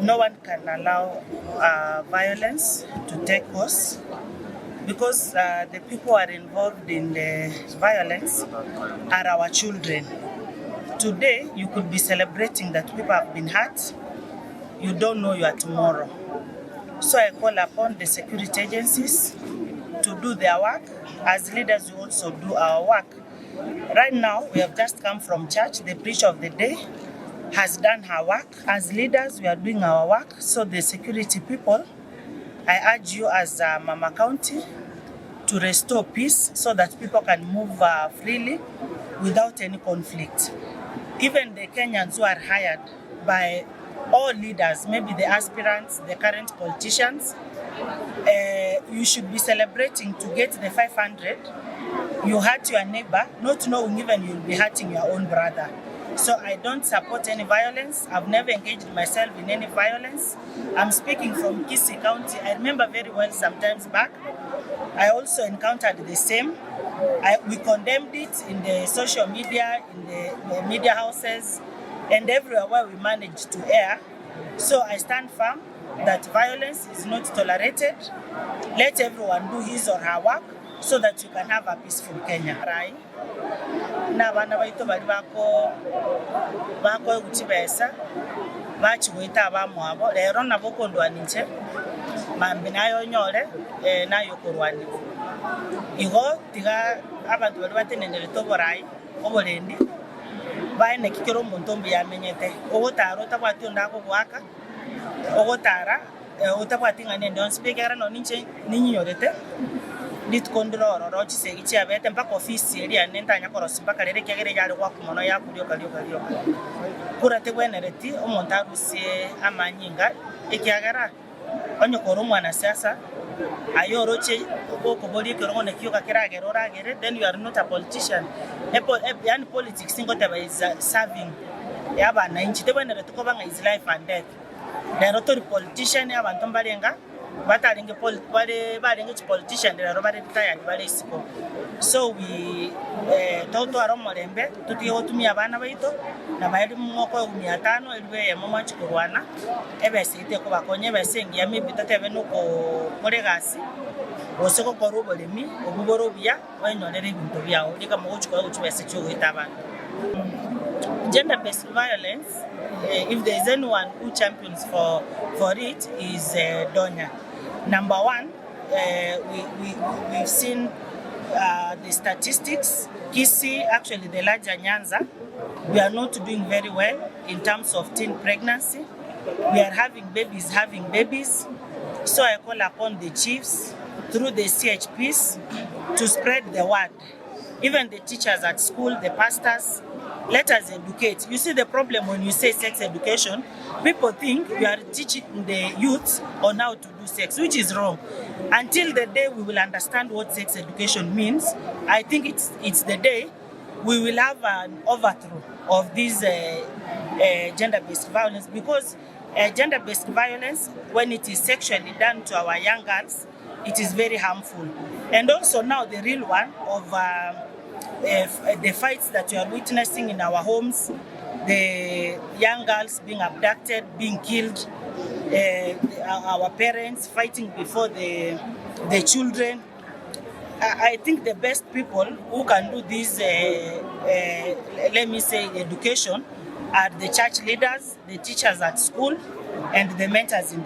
no one can allow violence to take course because the people who are involved in the violence are our children. Today, you could be celebrating that people have been hurt. You don't know your tomorrow. So I call upon the security agencies to do their work. As leaders, we also do our work. Right now, we have just come from church. The preacher of the day has done her work. As leaders, we are doing our work. So the security people, I urge you as Mama County to restore peace so that people can move freely without any conflict. Even the Kenyans who are hired by all leaders, maybe the aspirants, the current politicians, you should be celebrating to get the 500. You hurt your neighbor, not knowing even you'll be hurting your own brother. So I don't support any violence. I've never engaged myself in any violence. I'm speaking from Kisii County. I remember very well sometimes back, I also encountered the same. We condemned it in the social media, in the media houses, and everywhere where we managed to air. So I stand firm that violence is not tolerated. Let everyone do his or her work so that you can have a peaceful Kenya. Right? Na bana baito bali bako ukibesa bachiwita abamwabo lero nabo kondwanije mambinayo nyole nayo kurwani igo tiga abantu bali batenenere toborai oborendi baine kikero muntu mbi yamenyete ogotaro tabwati ndako gwaka ogotara utabwati ngane ndo speaker no ninche ninyorete litkondoro rochi segichi abete mpaka ofisi eri anentanya korosi mpaka lere kegere yali kwa kumono ya kulio kurate bwenereti omuntu arusie amanyinga ekiagara onyo koro mwana siasa ayoroche boko boli kero ne kyoka kiragero ragere, then you are not a politician. Yani politics ingotaba is serving yabana inchi tebwenereti ko banga is life and death. The rotori politician abantu mbalenga batalinge politician de robare tayari bale siko. So we toto aromorembe tutiyo tumia abana baito na bayiri mwoko 500 elwe mama chikurwana ebese ite ko bakonye besengi ya mibi tatebe nuko muregasi oseko korubo lemi obuborobia wenyonere ibintu byawo lika mugochiko uchwese cyo guitaba. Gender-based violence, if there is anyone who champions for it, is Donya. Number one, we've seen the statistics. Kisii, actually the larger Nyanza, we are not doing very well in terms of teen pregnancy. We are having babies. So I call upon the chiefs through the CHPs to spread the word. Even the teachers at school, the pastors, let us educate. You see the problem when you say sex education, people think we are teaching the youth on how to do sex, which is wrong. Until the day we will understand what sex education means, I think it's the day we will have an overthrow of this gender-based violence, because gender-based violence, when it is sexually done to our young girls, it is very harmful. And also now the real one of the fights that we are witnessing in our homes, the young girls being abducted, being killed, our parents fighting before the children. I think the best people who can do this, let me say, education are the church leaders, the teachers at school, and the mentors in